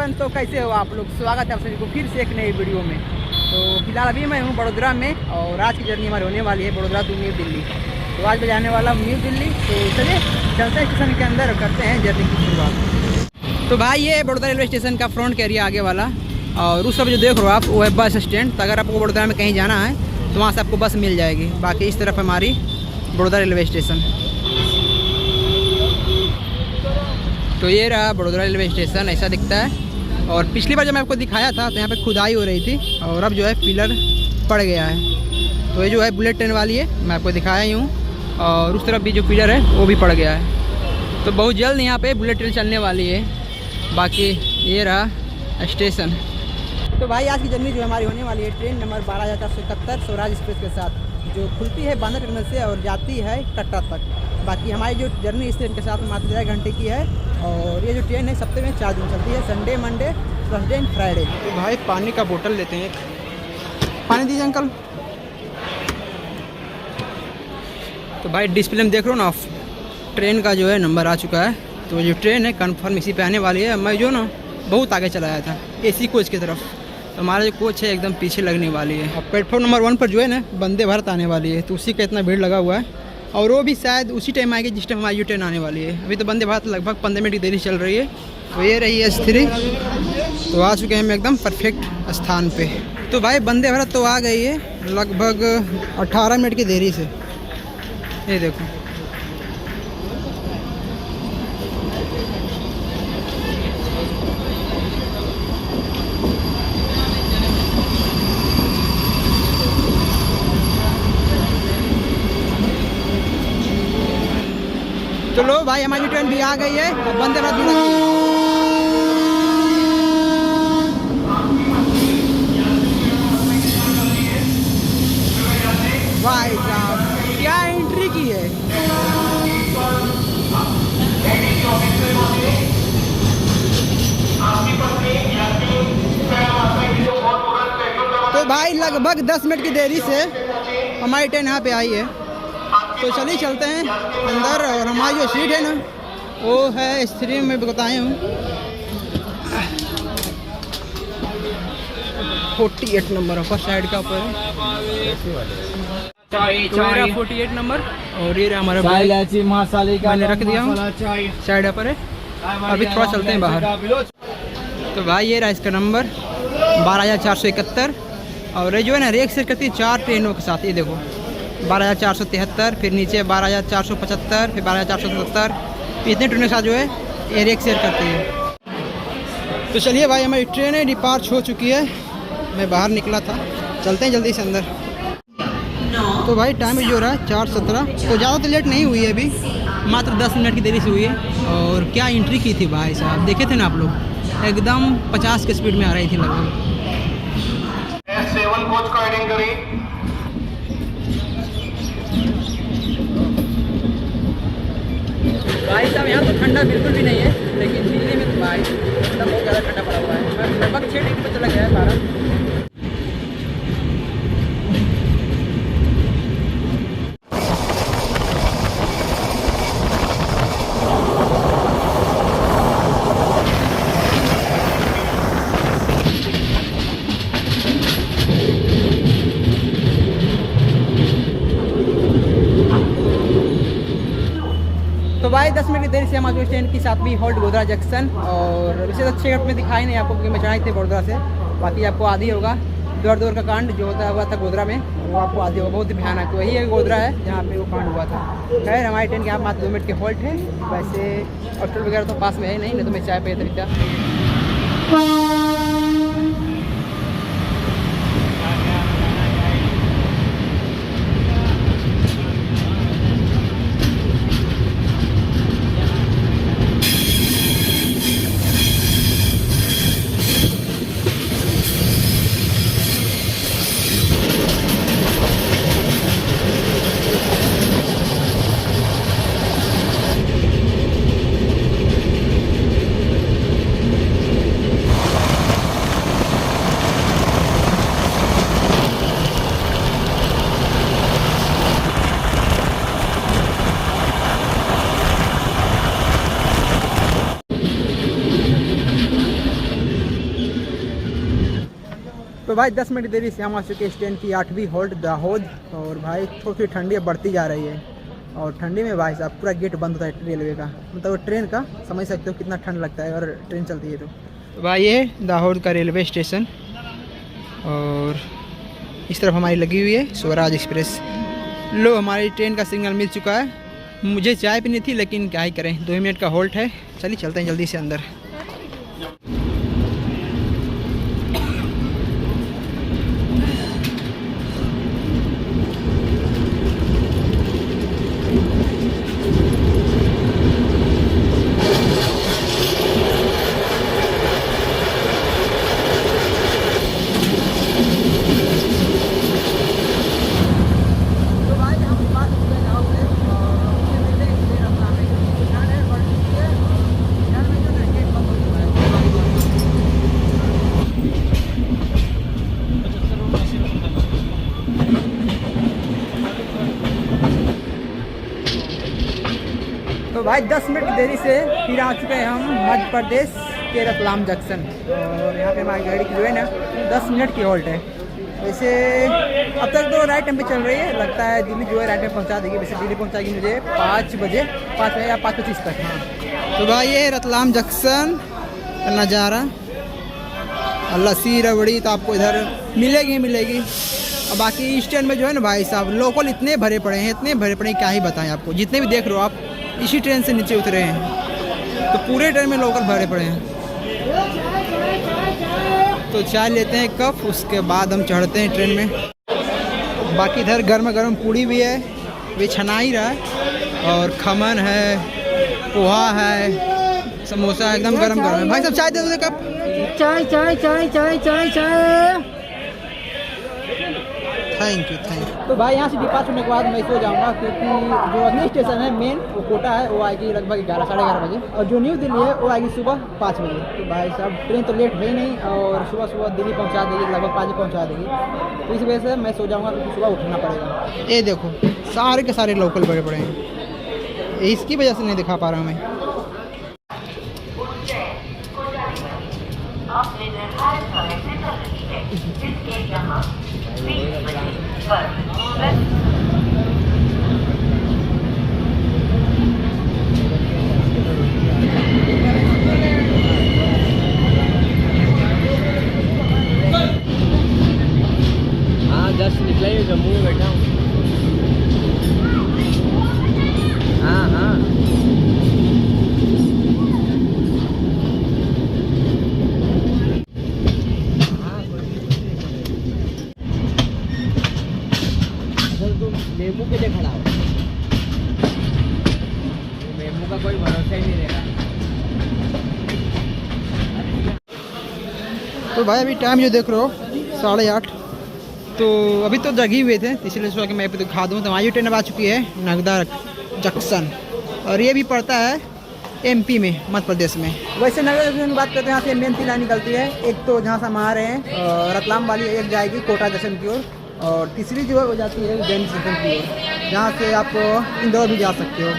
Everyone, तो कैसे हो आप लोग। स्वागत है आप सभी को फिर से एक नई वीडियो में। तो फिलहाल अभी मैं हूँ बड़ोदरा में और आज की जर्नी हमारी होने वाली है बड़ोदरा टू न्यू दिल्ली। तो आज मैं जाने वाला हूँ न्यू दिल्ली। तो चलिए चलते हैं स्टेशन के अंदर और करते हैं जर्नी की शुरुआत। तो भाई ये बड़ोदरा रेलवे स्टेशन का फ्रंट एरिया आगे वाला, और उस सब जो देख रहे हो आप वो है बस स्टैंड। तो अगर आपको बड़ोदरा में कहीं जाना है तो वहाँ से आपको बस मिल जाएगी। बाकी इस तरफ हमारी बड़ोदरा रेलवे स्टेशन। तो ये रहा बड़ोदरा रेलवे स्टेशन, ऐसा दिखता है। और पिछली बार जब मैं आपको दिखाया था तो यहाँ पे खुदाई हो रही थी और अब जो है पिलर पड़ गया है। तो ये जो है बुलेट ट्रेन वाली है, मैं आपको दिखाया ही हूँ। और उस तरफ भी जो पिलर है वो भी पड़ गया है। तो बहुत जल्द यहाँ पे बुलेट ट्रेन चलने वाली है। बाकी ये रहा स्टेशन। तो भाई आज की जर्नी जो हमारी होने वाली है ट्रेन नंबर 12,471 स्वराज एक्सप्रेस के साथ, जो खुलती है बांद्रा टर्मिनल से और जाती है कटरा तक। बाकी हमारी जो जर्नी इस ट्रेन के साथ मात्र 1.5 घंटे की है। और ये जो ट्रेन है सप्ताह में 4 दिन चलती है, Sunday, Monday, Thursday and Friday. तो भाई पानी का बोतल लेते हैं, पानी दीजिए अंकल। तो भाई डिस्प्ले में देख रहे हो ना, ट्रेन का जो है नंबर आ चुका है। तो जो ट्रेन है कन्फर्म इसी पे आने वाली है। मैं जो ना बहुत आगे चला आया था AC कोच की तरफ, तो हमारा जो कोच है एकदम पीछे लगने वाली है। और प्लेटफॉर्म नंबर 1 पर जो है ना वंदे भारत आने वाली है, तो उसी का इतना भीड़ लगा हुआ है। और वो भी शायद उसी टाइम आएगी जिस टाइम हमारी ट्रेन आने वाली है। अभी तो वंदे भारत लगभग 15 मिनट की देरी चल रही है। तो ये रही S3। तो आ चुके हैं हम एकदम परफेक्ट स्थान पे। तो भाई वंदे भारत तो आ गई है लगभग 18 मिनट की देरी से। ये देखो, तो लो भाई हमारी ट्रेन भी आ गई है और वंदे भारत भी लगी है। भाई साहब क्या एंट्री की है। तो भाई लगभग 10 मिनट की देरी से हमारी ट्रेन यहाँ पे आई है। तो चलिए चलते हैं अंदर। और हमारी जो सीट है ना वो है S3 में बताए हूँ 48 नंबर फर्स्ट साइड का ऊपर है। तो 48 नंबर। और ये हमारा मैंने रख दिया हूँ साइड पर है। अभी थोड़ा चलते हैं बाहर। तो भाई ये रहा इसका नंबर 12,471। और ये जो है ना रेक से करती है 4 ट्रेनों के साथ। ये देखो 12,473, फिर नीचे 12,475, फिर 12,477। इतने ट्रेनों के साथ जो है ये रेक शेयर करती है। तो चलिए भाई हमारी ट्रेनें डिपार्च हो चुकी है। मैं बाहर निकला था, चलते हैं जल्दी से अंदर। तो भाई टाइम जो रहा है 4:17। तो ज़्यादा तो लेट नहीं हुई है अभी, मात्र 10 मिनट की देरी से हुई है। और क्या एंट्री की थी भाई साहब, देखे थे ना आप लोग, एकदम 50 की स्पीड में आ रही थी लगभग। S7 कोच का हेडिंग करी। भाई साहब यहाँ तो ठंडा बिल्कुल भी नहीं है, लेकिन दिल्ली में तो भाई मतलब बहुत ज़्यादा ठंडा पड़ा हुआ है। लगभग 6 डिग्री पर चला गया है 12। तो भाई 10 मिनट की देरी से हम आज स्टैंड की साथ भी हॉल्ट गोधरा जंक्शन। और वैसे तो 6 मिनट में दिखाई नहीं आपको क्योंकि मैं चढ़ाई थे बड़ोदरा से। बाकी आपको आधी होगा दौड़ का कांड जो होता हुआ था गोधरा में, वो आपको आधी होगा। बहुत भयानक। तो वही एक गोधरा है जहाँ पे वो कांड हुआ था। खैर हमारी ट्रेन के यहाँ मात्र 2 मिनट के हॉल्ट है। वैसे हॉस्टल वगैरह तो पास में है नहीं तो मैं चाय पे तरीका। भाई 10 मिनट देरी से हम आ चुके हैं ट्रेन की 8वीं होल्ड दाहोद। और भाई थोड़ी ठंडी बढ़ती जा रही है और ठंडी में भाई साहब पूरा गेट बंद होता है रेलवे का, मतलब ट्रेन का। समझ सकते हो कितना ठंड लगता है अगर ट्रेन चलती है तो भाई ये दाहोद का रेलवे स्टेशन और इस तरफ हमारी लगी हुई है स्वराज एक्सप्रेस। लो हमारी ट्रेन का सिग्नल मिल चुका है। मुझे चाय पीनी थी लेकिन क्या ही करें, 2 मिनट का होल्ट है। चलिए चलते हैं जल्दी से अंदर। तो भाई 10 मिनट की देरी से फिर आ चुके हैं हम मध्य प्रदेश के रतलाम जंक्शन। और यहाँ पे हमारी गाड़ी की जो है ना 10 मिनट की हॉल्ट है। वैसे अब तक तो राइट टाइम पे चल रही है, लगता है दिल्ली जो है राइट टाइम पहुँचा देगी। वैसे दिल्ली पहुँचाएगी मुझे 5 बजे या 5:25 तक। हाँ तो भाई ये रतलाम जंक्शन का नज़ारा, लस्सी रबड़ी तो आपको इधर मिलेगी। और बाकी स्टैंड में जो है ना भाई साहब लोकल इतने भरे पड़े हैं, क्या ही बताएं आपको। जितने भी देख रहे हो आप इसी ट्रेन से नीचे उतरे हैं, तो पूरे ट्रेन में लोकल भरे पड़े हैं। तो चाय लेते हैं कप, उसके बाद हम चढ़ते हैं ट्रेन में। बाकी इधर गर्मा गर्म पूड़ी भी है, वे छना ही रहा है, और खमन है, पोहा है, समोसा है, एकदम गरम है। भाई साहब चाय दे दो कप। चाय। Thank you. तो भाई यहाँ से डिपार्ट होने के बाद मैं सो जाऊँगा, क्योंकि जो अगली स्टेशन है मेन वो कोटा है, वो आएगी लगभग 11 साढ़े 11 बजे। और जो न्यू दिल्ली है वो आएगी सुबह 5 बजे। तो भाई साहब ट्रेन तो लेट है नहीं, और सुबह दिल्ली पहुँचा देगी, लगभग 5 बजे पहुँचा देगी। तो इस वजह से मैं सो जाऊँगा, क्योंकि सुबह उठना पड़ेगा। ये देखो सारे के सारे लोकल बड़े बड़े हैं, इसकी वजह से नहीं दिखा पा रहा हूँ मैं। हाँ जस्ट निकला ही जम्मू में बैठा हूँ। हाँ मेमू के लिए खड़ा हो, मेमू का कोई भरोसा ही नहीं रहेगा। तो भाई अभी टाइम जो देख रहे हो 8:30, तो अभी तो जगी हुए थे, इसलिए सोचा कि मैं तो दिखा दूँ। तो हमारी ट्रेन अब आ चुकी है नगदा जंक्शन, और ये भी पड़ता है MP में, मध्य प्रदेश में। वैसे नगदा जंक्शन की बात करते हैं, यहाँ से मेन 3 लाइन निकलती है। एक तो जहाँ से हम आ रहे हैं रतलाम वाली, एक जाएगी कोटा जंक्शन की ओर, और तीसरी जो है वो जाती है उज्जैन स्टेशन की ओर, जहाँ से आप इंदौर भी जा सकते हो।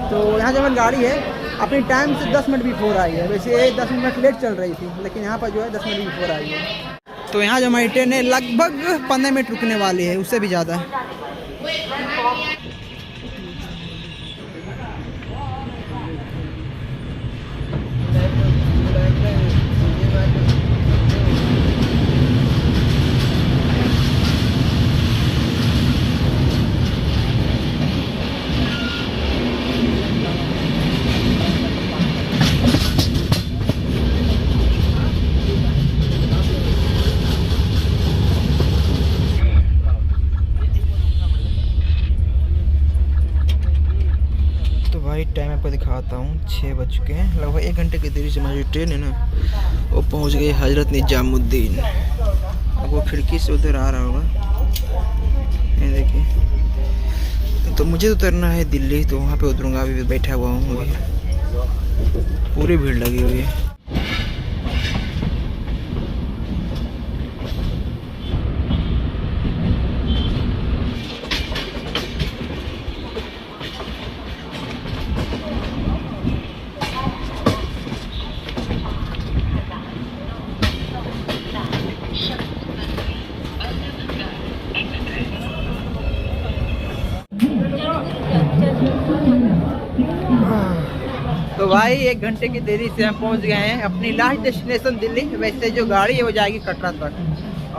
तो यहाँ जो हमारी गाड़ी है अपनी टाइम से 10 मिनट बिफोर आई है। वैसे 10 मिनट लेट चल रही थी, लेकिन यहाँ पर जो है 10 मिनट बिफोर आई है। तो यहाँ जो हमारी ट्रेन है लगभग 15 मिनट रुकने वाली है, उससे भी ज़्यादा। टाइम आपको दिखाता हूँ, 6 बज चुके हैं। लगभग 1 घंटे की देरी से हमारी ट्रेन है ना वो पहुँच गई हजरत निजामुद्दीन। अब वो खिड़की से उधर आ रहा होगा, ये देखिए। तो मुझे उतरना है दिल्ली, तो वहाँ पे उतरूँगा। अभी बैठा हुआ हूँ, पूरी भीड़ लगी हुई है। भाई 1 घंटे की देरी से हम पहुंच गए हैं अपनी लास्ट डेस्टिनेशन दिल्ली। वैसे जो गाड़ी है वो जाएगी कटरा तक।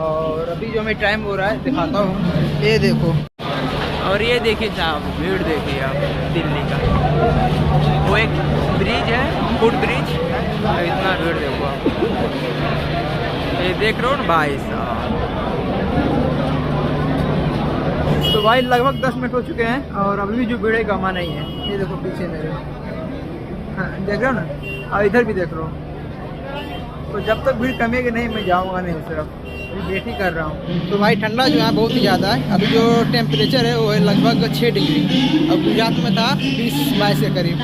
और अभी जो हमें टाइम हो रहा है दिखाता हूँ, ये देखो। और ये देखिए साहब, भीड़ देखिए आप दिल्ली का। वो एक ब्रिज है, फुट ब्रिज, इतना भीड़ देखो आप। ये देख रहे हो ना भाई साहब। तो भाई लगभग 10 मिनट हो चुके हैं और अभी भी जो भीड़ है कमा नहीं है। ये देखो पीछे मेरे, हाँ देख रहे हो ना, और इधर भी देख रहे हो। तो जब तक भीड़ कमेगी नहीं मैं जाऊँगा नहीं, सिर्फ वेट ही कर रहा हूँ। तो भाई ठंडा जो है बहुत ही ज़्यादा है। अभी जो टेम्परेचर है वो है लगभग 6 डिग्री। अब गुजरात में था 20-22 के करीब।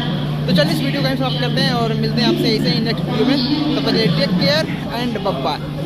तो चलिए इस वीडियो को हम समाप्त करते हैं और मिलते हैं आपसे ऐसे ही नेक्स्ट वीडियो में। तब तक take care and bye bye.